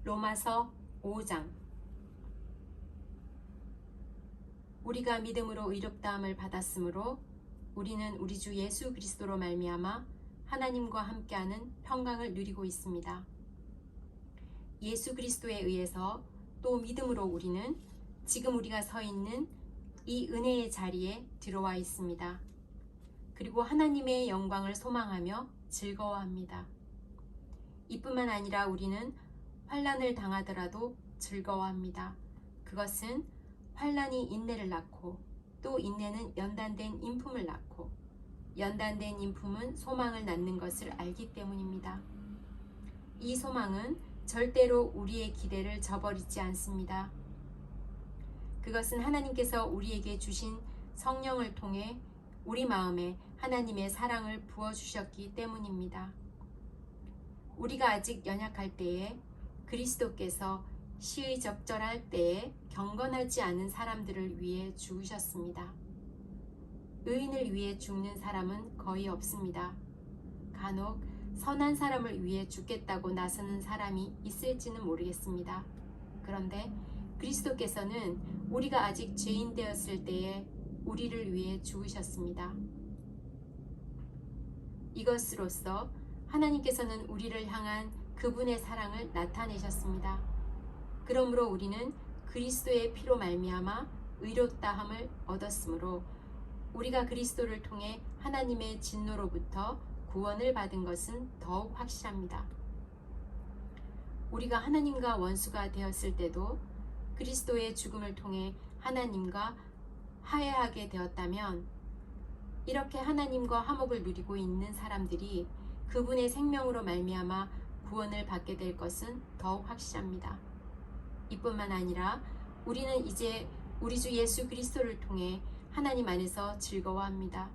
로마서 5장. 우리가 믿음으로 의롭다함을 받았으므로 우리는 우리 주 예수 그리스도로 말미암아 하나님과 함께하는 평강을 누리고 있습니다. 예수 그리스도에 의해서 또 믿음으로 우리는 지금 우리가 서 있는 이 은혜의 자리에 들어와 있습니다. 그리고 하나님의 영광을 소망하며 즐거워합니다. 이뿐만 아니라 우리는 환난을 당하더라도 즐거워합니다. 그것은 환난이 인내를 낳고 또 인내는 연단된 인품을 낳고 연단된 인품은 소망을 낳는 것을 알기 때문입니다. 이 소망은 절대로 우리의 기대를 저버리지 않습니다. 그것은 하나님께서 우리에게 주신 성령을 통해 우리 마음에 하나님의 사랑을 부어주셨기 때문입니다. 우리가 아직 연약할 때에 그리스도께서 시의적절할 때에 경건하지 않은 사람들을 위해 죽으셨습니다. 의인을 위해 죽는 사람은 거의 없습니다. 간혹 선한 사람을 위해 죽겠다고 나서는 사람이 있을지는 모르겠습니다. 그런데 그리스도께서는 우리가 아직 죄인 되었을 때에 우리를 위해 죽으셨습니다. 이것으로써 하나님께서는 우리를 향한 그분의 사랑을 나타내셨습니다. 그러므로 우리는 그리스도의 피로 말미암아 의롭다함을 얻었으므로 우리가 그리스도를 통해 하나님의 진노로부터 구원을 받은 것은 더욱 확실합니다. 우리가 하나님과 원수가 되었을 때도 그리스도의 죽음을 통해 하나님과 화해하게 되었다면 이렇게 하나님과 화목을 누리고 있는 사람들이 그분의 생명으로 말미암아 구원을 받게 될 것은 더욱 확실합니다. 이뿐만 아니라 우리는 이제 우리 주 예수 그리스도를 통해 하나님 안에서 즐거워합니다.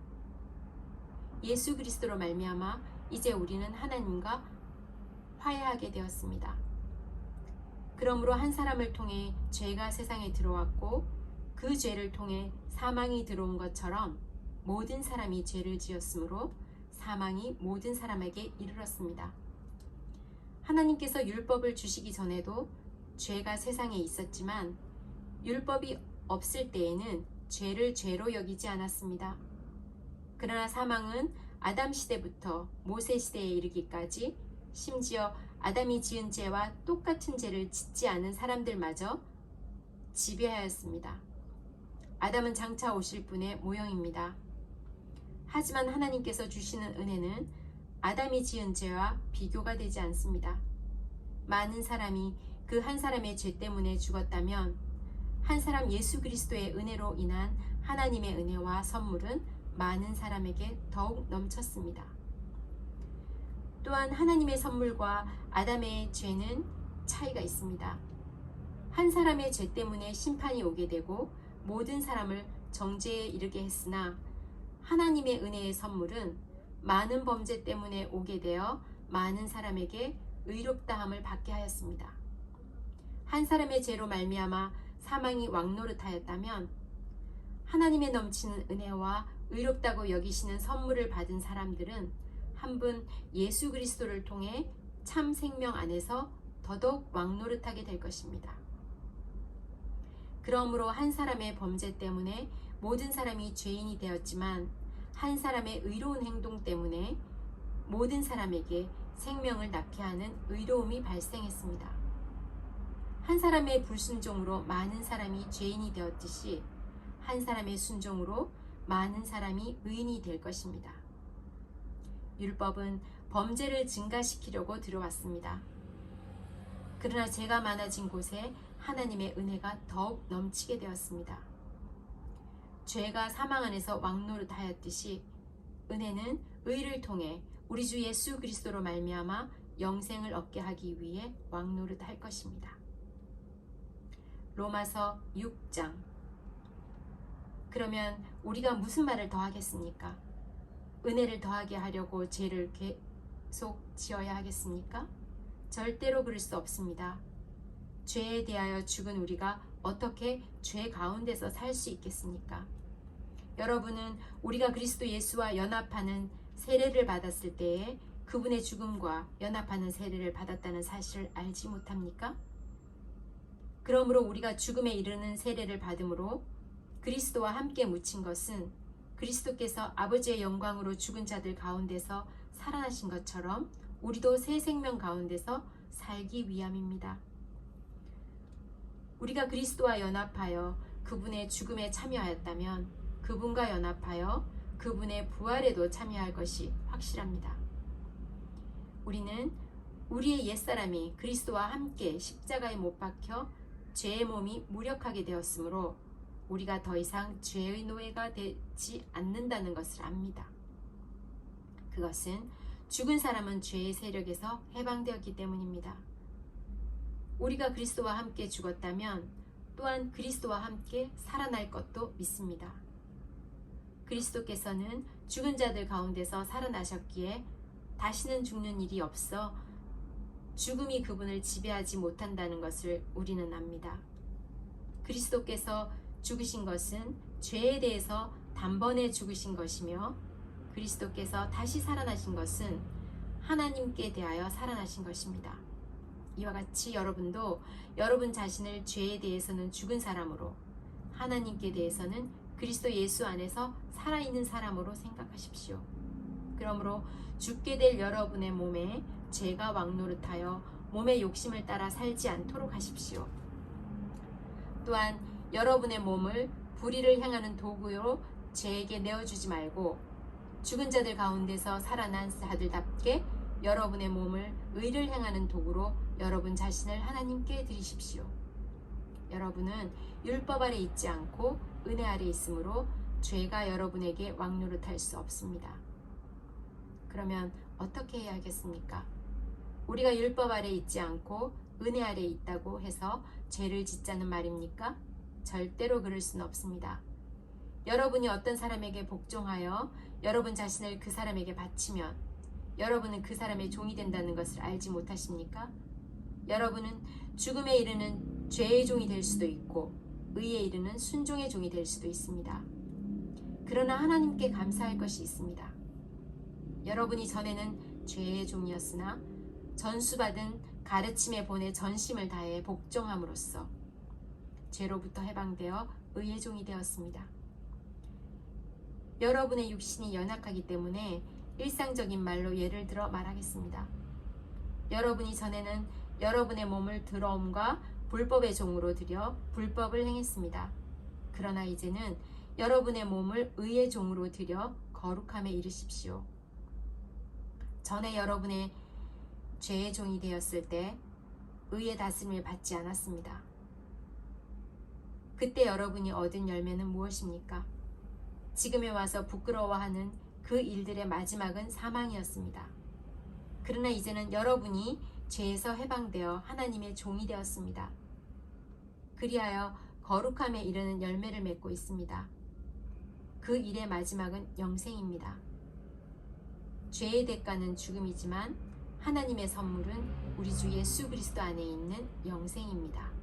예수 그리스도로 말미암아 이제 우리는 하나님과 화해하게 되었습니다. 그러므로 한 사람을 통해 죄가 세상에 들어왔고 그 죄를 통해 사망이 들어온 것처럼 모든 사람이 죄를 지었으므로 사망이 모든 사람에게 이르렀습니다. 하나님께서 율법을 주시기 전에도 죄가 세상에 있었지만 율법이 없을 때에는 죄를 죄로 여기지 않았습니다. 그러나 사망은 아담 시대부터 모세 시대에 이르기까지 심지어 아담이 지은 죄와 똑같은 죄를 짓지 않은 사람들마저 지배하였습니다. 아담은 장차 오실 분의 모형입니다. 하지만 하나님께서 주시는 은혜는 아담이 지은 죄와 비교가 되지 않습니다. 많은 사람이 그 한 사람의 죄 때문에 죽었다면 한 사람 예수 그리스도의 은혜로 인한 하나님의 은혜와 선물은 많은 사람에게 더욱 넘쳤습니다. 또한 하나님의 선물과 아담의 죄는 차이가 있습니다. 한 사람의 죄 때문에 심판이 오게 되고 모든 사람을 정죄에 이르게 했으나 하나님의 은혜의 선물은 많은 범죄 때문에 오게 되어 많은 사람에게 의롭다함을 받게 하였습니다. 한 사람의 죄로 말미암아 사망이 왕노릇하였다면 하나님의 넘치는 은혜와 의롭다고 여기시는 선물을 받은 사람들은 한 분 예수 그리스도를 통해 참 생명 안에서 더더욱 왕노릇하게 될 것입니다. 그러므로 한 사람의 범죄 때문에 모든 사람이 죄인이 되었지만 한 사람의 의로운 행동 때문에 모든 사람에게 생명을 낳게 하는 의로움이 발생했습니다. 한 사람의 불순종으로 많은 사람이 죄인이 되었듯이 한 사람의 순종으로 많은 사람이 의인이 될 것입니다. 율법은 범죄를 증가시키려고 들어왔습니다. 그러나 죄가 많아진 곳에 하나님의 은혜가 더욱 넘치게 되었습니다. 죄가 사망 안에서 왕노릇하였듯이 은혜는 의를 통해 우리 주 예수 그리스도로 말미암아 영생을 얻게 하기 위해 왕노릇할 것입니다. 로마서 6장. 그러면 우리가 무슨 말을 더 하겠습니까? 은혜를 더하게 하려고 죄를 계속 지어야 하겠습니까? 절대로 그럴 수 없습니다. 죄에 대하여 죽은 우리가 어떻게 죄 가운데서 살 수 있겠습니까? 여러분은 우리가 그리스도 예수와 연합하는 세례를 받았을 때에 그분의 죽음과 연합하는 세례를 받았다는 사실을 알지 못합니까? 그러므로 우리가 죽음에 이르는 세례를 받음으로 그리스도와 함께 묻힌 것은 그리스도께서 아버지의 영광으로 죽은 자들 가운데서 살아나신 것처럼 우리도 새 생명 가운데서 살기 위함입니다. 우리가 그리스도와 연합하여 그분의 죽음에 참여하였다면 그분과 연합하여 그분의 부활에도 참여할 것이 확실합니다. 우리는 우리의 옛사람이 그리스도와 함께 십자가에 못 박혀 죄의 몸이 무력하게 되었으므로 우리가 더 이상 죄의 노예가 되지 않는다는 것을 압니다. 그것은 죽은 사람은 죄의 세력에서 해방되었기 때문입니다. 우리가 그리스도와 함께 죽었다면 또한 그리스도와 함께 살아날 것도 믿습니다. 그리스도께서는 죽은 자들 가운데서 살아나셨기에 다시는 죽는 일이 없어 죽음이 그분을 지배하지 못한다는 것을 우리는 압니다. 그리스도께서 죽으신 것은 죄에 대해서 단번에 죽으신 것이며 그리스도께서 다시 살아나신 것은 하나님께 대하여 살아나신 것입니다. 이와 같이 여러분도 여러분 자신을 죄에 대해서는 죽은 사람으로 하나님께 대해서는 그리스도 예수 안에서 살아있는 사람으로 생각하십시오. 그러므로 죽게 될 여러분의 몸에 죄가 왕노릇하여 몸의 욕심을 따라 살지 않도록 하십시오. 또한 여러분의 몸을 불의를 향하는 도구로 죄에게 내어주지 말고 죽은 자들 가운데서 살아난 자들답게 여러분의 몸을 의를 향하는 도구로 여러분 자신을 하나님께 드리십시오. 여러분은 율법 아래 있지 않고 은혜 아래 있으므로 죄가 여러분에게 왕노릇할 수 없습니다. 그러면 어떻게 해야 하겠습니까? 우리가 율법 아래 있지 않고 은혜 아래 있다고 해서 죄를 짓자는 말입니까? 절대로 그럴 수는 없습니다. 여러분이 어떤 사람에게 복종하여 여러분 자신을 그 사람에게 바치면 여러분은 그 사람의 종이 된다는 것을 알지 못하십니까? 여러분은 죽음에 이르는 죄의 종이 될 수도 있고 의에 이르는 순종의 종이 될 수도 있습니다. 그러나 하나님께 감사할 것이 있습니다. 여러분이 전에는 죄의 종이었으나 전수받은 가르침의 본에 전심을 다해 복종함으로써 죄로부터 해방되어 의의 종이 되었습니다. 여러분의 육신이 연약하기 때문에 일상적인 말로 예를 들어 말하겠습니다. 여러분이 전에는 여러분의 몸을 더러움과 불법의 종으로 들여 불법을 행했습니다. 그러나 이제는 여러분의 몸을 의의 종으로 들여 거룩함에 이르십시오. 전에 여러분의 죄의 종이 되었을 때 의의 다스림을 받지 않았습니다. 그때 여러분이 얻은 열매는 무엇입니까? 지금에 와서 부끄러워하는 그 일들의 마지막은 사망이었습니다. 그러나 이제는 여러분이 죄에서 해방되어 하나님의 종이 되었습니다. 그리하여 거룩함에 이르는 열매를 맺고 있습니다. 그 일의 마지막은 영생입니다. 죄의 대가는 죽음이지만 하나님의 선물은 우리 주 예수 그리스도 안에 있는 영생입니다.